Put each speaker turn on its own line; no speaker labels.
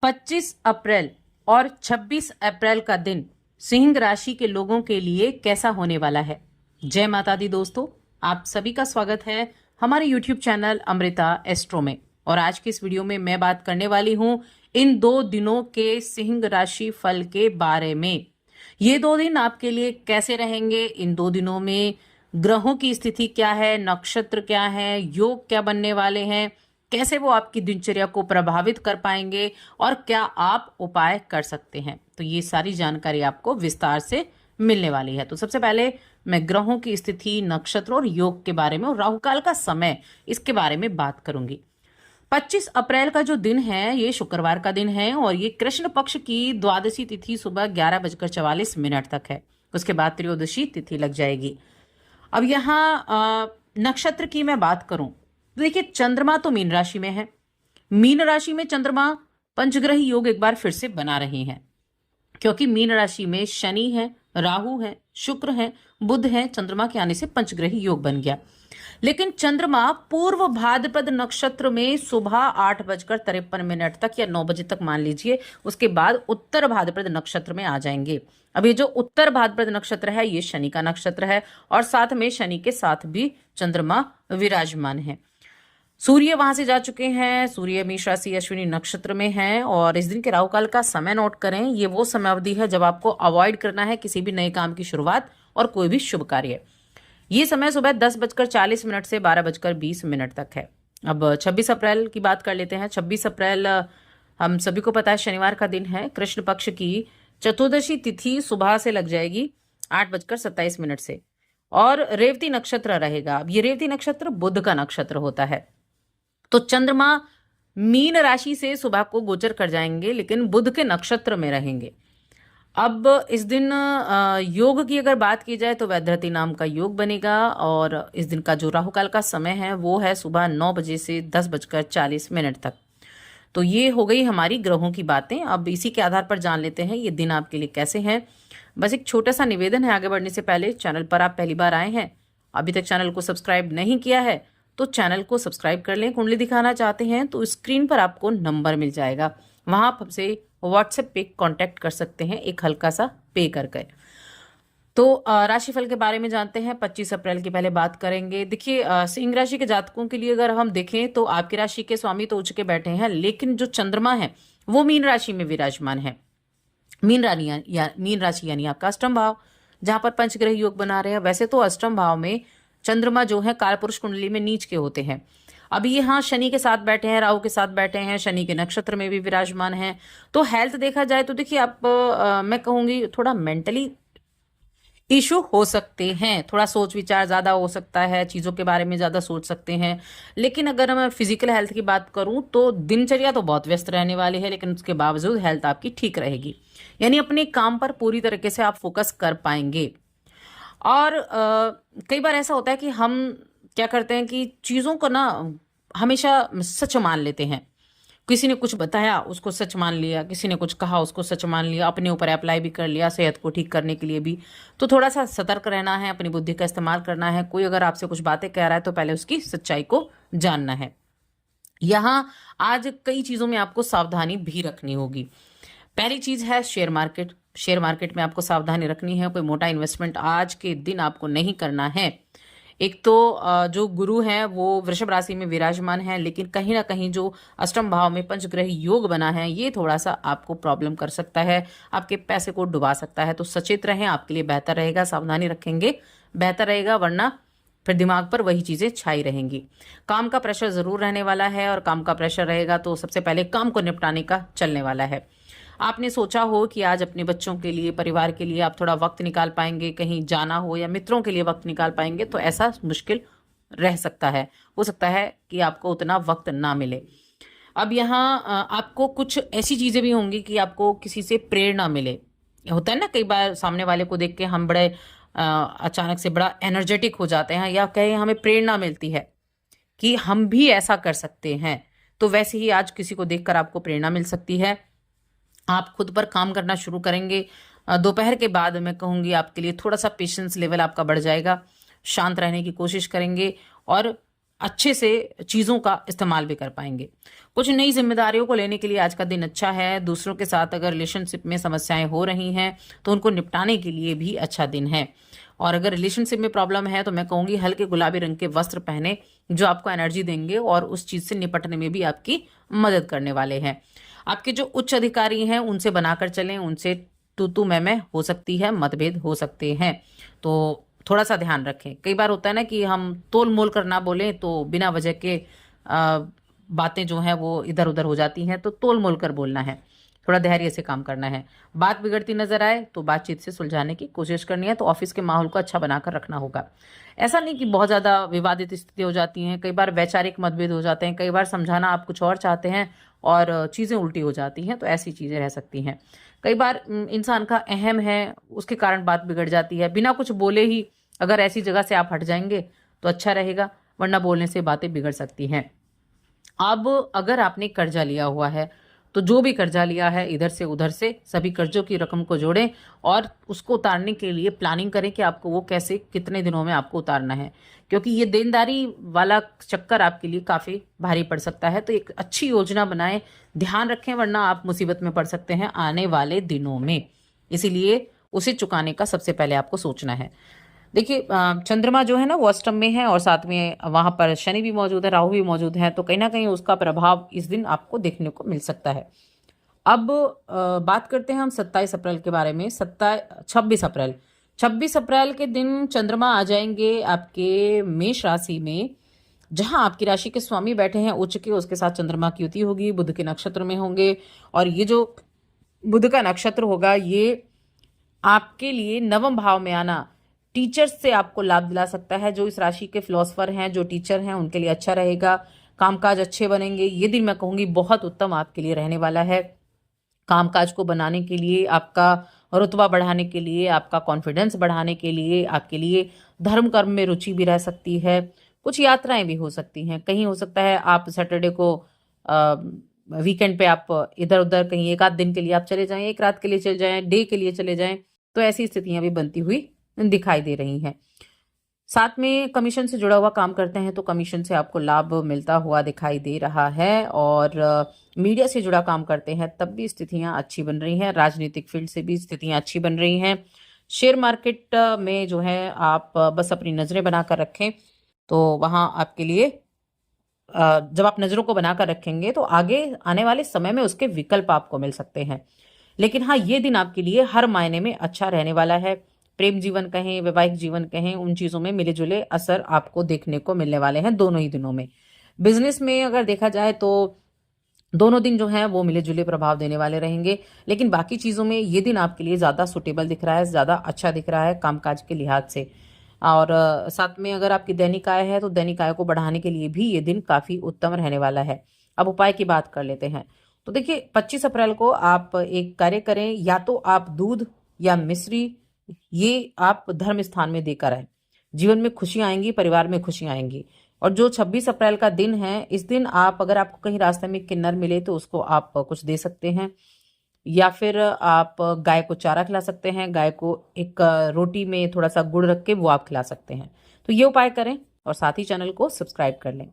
25 अप्रैल और 26 अप्रैल का दिन सिंह राशि के लोगों के लिए कैसा होने वाला है। जय माता दी दोस्तों, आप सभी का स्वागत है हमारे YouTube चैनल अमृता एस्ट्रो में। और आज की इस वीडियो में मैं बात करने वाली हूं इन 2 दिनों के सिंह राशि फल के बारे में। ये 2 दिन आपके लिए कैसे रहेंगे, इन 2 दिनों में ग्रहों की स्थिति क्या है, नक्षत्र क्या है, योग क्या बनने वाले हैं, कैसे वो आपकी दिनचर्या को प्रभावित कर पाएंगे और क्या आप उपाय कर सकते हैं। तो ये सारी जानकारी आपको विस्तार से मिलने वाली है। तो सबसे पहले मैं ग्रहों की स्थिति, नक्षत्र और योग के बारे में और राहु काल का समय, इसके बारे में बात करूंगी। 25 अप्रैल का जो दिन है ये शुक्रवार का दिन है और ये कृष्ण पक्ष की द्वादशी तिथि सुबह 11:44 तक है। उसके बाद त्रयोदशी तिथि लग जाएगी। अब यहाँ नक्षत्र की मैं बात करूं तो देखिए, चंद्रमा तो मीन राशि में है। मीन राशि में चंद्रमा पंचग्रही योग एक बार फिर से बना रहे हैं, क्योंकि मीन राशि में शनि है, राहु है, शुक्र है, बुध है। चंद्रमा के आने से पंचग्रही योग बन गया। लेकिन चंद्रमा पूर्व भाद्रपद नक्षत्र में सुबह 8:53 तक या 9 बजे तक मान लीजिए, उसके बाद उत्तर भाद्रपद नक्षत्र में आ जाएंगे। अब ये जो उत्तर भाद्रपद नक्षत्र है ये शनि का नक्षत्र है और साथ में शनि के साथ भी चंद्रमा विराजमान है। सूर्य वहां से जा चुके हैं। सूर्य मेष राशि अश्विनी नक्षत्र में है और इस दिन के राहु काल का समय नोट करें। ये वो समय अवधि है जब आपको अवॉइड करना है किसी भी नए काम की शुरुआत और कोई भी शुभ कार्य। ये समय सुबह 10:40 से 12:20 तक है। अब 26 अप्रैल की बात कर लेते हैं। 26 अप्रैल हम सभी को पता है शनिवार का दिन है। कृष्ण पक्ष की चतुर्दशी तिथि सुबह से लग जाएगी 8:27 से और रेवती नक्षत्र रहेगा। अब ये रेवती नक्षत्र बुध का नक्षत्र होता है। तो चंद्रमा मीन राशि से सुबह को गोचर कर जाएंगे, लेकिन बुध के नक्षत्र में रहेंगे। अब इस दिन योग की अगर बात की जाए तो वैधृति नाम का योग बनेगा और इस दिन का जो राहु काल का समय है वो है सुबह 9 बजे से 10:40 तक। तो ये हो गई हमारी ग्रहों की बातें। अब इसी के आधार पर जान लेते हैं ये दिन आपके लिए कैसे हैं। बस एक छोटा सा निवेदन है, आगे बढ़ने से पहले चैनल पर आप पहली बार आए हैं, अभी तक चैनल को सब्सक्राइब नहीं किया है तो चैनल को सब्सक्राइब कर लें। कुंडली दिखाना चाहते हैं तो स्क्रीन पर आपको नंबर मिल जाएगा, वहां आप हमसे व्हाट्सएप पे कांटेक्ट कर सकते हैं एक हल्का सा पे करके। तो राशिफल के बारे में जानते हैं। 25 अप्रैल की पहले बात करेंगे। देखिए, सिंह राशि के जातकों के लिए अगर हम देखें तो आपकी राशि के स्वामी तो उच्च के बैठे हैं, लेकिन जो चंद्रमा है वो मीन राशि में विराजमान है। मीन राशि यानी आपका अष्टम भाव, जहां पर पंचग्रह योग बना रहे हैं। वैसे तो अष्टम भाव में चंद्रमा जो है कालपुरुष कुंडली में नीच के होते हैं। अब ये हाँ शनि के साथ बैठे हैं, राहु के साथ बैठे हैं, शनि के नक्षत्र में भी विराजमान हैं। तो हेल्थ देखा जाए तो देखिए आप मैं कहूंगी थोड़ा मेंटली इशू हो सकते हैं, थोड़ा सोच विचार ज्यादा हो सकता है, चीजों के बारे में ज्यादा सोच सकते हैं। लेकिन अगर मैं फिजिकल हेल्थ की बात करूं तो दिनचर्या तो बहुत व्यस्त रहने वाली है, लेकिन उसके बावजूद हेल्थ आपकी ठीक रहेगी। यानी अपने काम पर पूरी तरीके से आप फोकस कर पाएंगे। और कई बार ऐसा होता है कि हम क्या करते हैं कि चीजों को ना हमेशा सच मान लेते हैं। किसी ने कुछ बताया उसको सच मान लिया, किसी ने कुछ कहा उसको सच मान लिया, अपने ऊपर अप्लाई भी कर लिया सेहत को ठीक करने के लिए भी। तो थोड़ा सा सतर्क रहना है, अपनी बुद्धि का इस्तेमाल करना है। कोई अगर आपसे कुछ बातें कह रहा है तो पहले उसकी सच्चाई को जानना है। यहाँ आज कई चीजों में आपको सावधानी भी रखनी होगी। पहली चीज है शेयर मार्केट। शेयर मार्केट में आपको सावधानी रखनी है। कोई मोटा इन्वेस्टमेंट आज के दिन आपको नहीं करना है। एक तो जो गुरु हैं वो वृषभ राशि में विराजमान है, लेकिन कहीं ना कहीं जो अष्टम भाव में पंचग्रही योग बना है ये थोड़ा सा आपको प्रॉब्लम कर सकता है, आपके पैसे को डुबा सकता है। तो सचेत रहें, आपके लिए बेहतर रहेगा। सावधानी रखेंगे बेहतर रहेगा, वरना फिर दिमाग पर वही चीजें छाई रहेंगी। काम का प्रेशर जरूर रहने वाला है और काम का प्रेशर रहेगा तो सबसे पहले काम को निपटाने का चलने वाला है। आपने सोचा हो कि आज अपने बच्चों के लिए, परिवार के लिए आप थोड़ा वक्त निकाल पाएंगे, कहीं जाना हो या मित्रों के लिए वक्त निकाल पाएंगे, तो ऐसा मुश्किल रह सकता है। हो सकता है कि आपको उतना वक्त ना मिले। अब यहाँ आपको कुछ ऐसी चीजें भी होंगी कि आपको किसी से प्रेरणा मिले। होता है ना, कई बार सामने वाले को देख के हम बड़े अचानक से बड़ा एनर्जेटिक हो जाते हैं, या कहीं हमें प्रेरणा मिलती है कि हम भी ऐसा कर सकते हैं। तो वैसे ही आज किसी को देखकर आपको प्रेरणा मिल सकती है। आप खुद पर काम करना शुरू करेंगे। दोपहर के बाद मैं कहूँगी आपके लिए थोड़ा सा पेशेंस लेवल आपका बढ़ जाएगा। शांत रहने की कोशिश करेंगे और अच्छे से चीज़ों का इस्तेमाल भी कर पाएंगे। कुछ नई जिम्मेदारियों को लेने के लिए आज का दिन अच्छा है। दूसरों के साथ अगर रिलेशनशिप में समस्याएं हो रही हैं तो उनको निपटाने के लिए भी अच्छा दिन है। और अगर रिलेशनशिप में प्रॉब्लम है तो मैं कहूँगी हल्के गुलाबी रंग के वस्त्र पहने, जो आपको एनर्जी देंगे और उस चीज़ से निपटने में भी आपकी मदद करने वाले हैं। आपके जो उच्च अधिकारी हैं उनसे बनाकर चलें, उनसे तू मैं हो सकती है, मतभेद हो सकते हैं, तो थोड़ा सा ध्यान रखें। कई बार होता है ना कि हम तोल मोल कर ना बोलें तो बिना वजह के बातें जो हैं वो इधर उधर हो जाती हैं, तो तोल मोल कर बोलना है, थोड़ा धैर्य से काम करना है। बात बिगड़ती नजर आए तो बातचीत से सुलझाने की कोशिश करनी है। तो ऑफिस के माहौल को अच्छा बनाकर रखना होगा। ऐसा नहीं कि बहुत ज़्यादा विवादित स्थिति हो जाती हैं, कई बार वैचारिक मतभेद हो जाते हैं, कई बार समझाना आप कुछ और चाहते हैं और चीज़ें उल्टी हो जाती हैं, तो ऐसी चीज़ें रह सकती हैं। कई बार इंसान का अहम है, उसके कारण बात बिगड़ जाती है। बिना कुछ बोले ही अगर ऐसी जगह से आप हट जाएंगे तो अच्छा रहेगा, वरना बोलने से बातें बिगड़ सकती हैं। अब अगर आपने कर्जा लिया हुआ है तो जो भी कर्जा लिया है इधर से उधर से सभी कर्जों की रकम को जोड़ें और उसको उतारने के लिए प्लानिंग करें कि आपको वो कैसे कितने दिनों में आपको उतारना है, क्योंकि ये देनदारी वाला चक्कर आपके लिए काफ़ी भारी पड़ सकता है। तो एक अच्छी योजना बनाएं, ध्यान रखें, वरना आप मुसीबत में पड़ सकते हैं आने वाले दिनों में। इसीलिए उसे चुकाने का सबसे पहले आपको सोचना है। देखिए चंद्रमा जो है ना वो अष्टम में है और साथ में वहां पर शनि भी मौजूद है, राहु भी मौजूद है, तो कहीं ना कहीं उसका प्रभाव इस दिन आपको देखने को मिल सकता है। अब बात करते हैं हम 27 अप्रैल के बारे में। 26 अप्रैल के दिन चंद्रमा आ जाएंगे आपके मेष राशि में, जहां आपकी राशि के स्वामी बैठे हैं उच्च के, उसके साथ चंद्रमा की युति होगी, बुध के नक्षत्र में होंगे। और ये जो बुध का नक्षत्र होगा ये आपके लिए नवम भाव में आना टीचर्स से आपको लाभ दिला सकता है। जो इस राशि के फिलोसफर हैं, जो टीचर हैं, उनके लिए अच्छा रहेगा। कामकाज अच्छे बनेंगे। ये दिन मैं कहूंगी बहुत उत्तम आपके लिए रहने वाला है। कामकाज को बनाने के लिए, आपका रुतबा बढ़ाने के लिए, आपका कॉन्फिडेंस बढ़ाने के लिए, आपके लिए धर्म कर्म में रुचि भी रह सकती है। कुछ यात्राएं भी हो सकती हैं। कहीं हो सकता है आप सैटरडे को वीकेंड पे आप इधर उधर कहीं एक आध दिन के लिए आप चले जाएं, एक रात के लिए चले जाएं, डे के लिए चले जाएं, तो ऐसी स्थितियां भी बनती हुई दिखाई दे रही हैं। साथ में कमीशन से जुड़ा हुआ काम करते हैं तो कमीशन से आपको लाभ मिलता हुआ दिखाई दे रहा है। और मीडिया से जुड़ा काम करते हैं तब भी स्थितियां अच्छी बन रही हैं। राजनीतिक फील्ड से भी स्थितियां अच्छी बन रही हैं। शेयर मार्केट में जो है आप बस अपनी नज़रें बनाकर रखें, तो वहाँ आपके लिए जब आप नज़रों को बनाकर रखेंगे तो आगे आने वाले समय में उसके विकल्प आपको मिल सकते हैं। लेकिन हाँ, ये दिन आपके लिए हर मायने में अच्छा रहने वाला है। प्रेम जीवन कहें, वैवाहिक जीवन कहें, उन चीज़ों में मिले जुले असर आपको देखने को मिलने वाले हैं दोनों ही दिनों में। बिजनेस में अगर देखा जाए तो दोनों दिन जो हैं वो मिले जुले प्रभाव देने वाले रहेंगे। लेकिन बाकी चीज़ों में ये दिन आपके लिए ज़्यादा सुटेबल दिख रहा है, ज़्यादा अच्छा दिख रहा है कामकाज के लिहाज से। और साथ में अगर आपकी दैनिक आय है तो दैनिक आय को बढ़ाने के लिए भी ये दिन काफ़ी उत्तम रहने वाला है। अब उपाय की बात कर लेते हैं। तो देखिए 25 अप्रैल को आप एक कार्य करें, या तो आप दूध या मिश्री ये आप धर्म स्थान में देकर आए। जीवन में खुशियां आएंगी, परिवार में खुशियां आएंगी। और जो 26 अप्रैल का दिन है, इस दिन आप अगर आपको कहीं रास्ते में किन्नर मिले तो उसको आप कुछ दे सकते हैं, या फिर आप गाय को चारा खिला सकते हैं। गाय को एक रोटी में थोड़ा सा गुड़ रख के वो आप खिला सकते हैं। तो ये उपाय करें और साथ ही चैनल को सब्सक्राइब कर लें।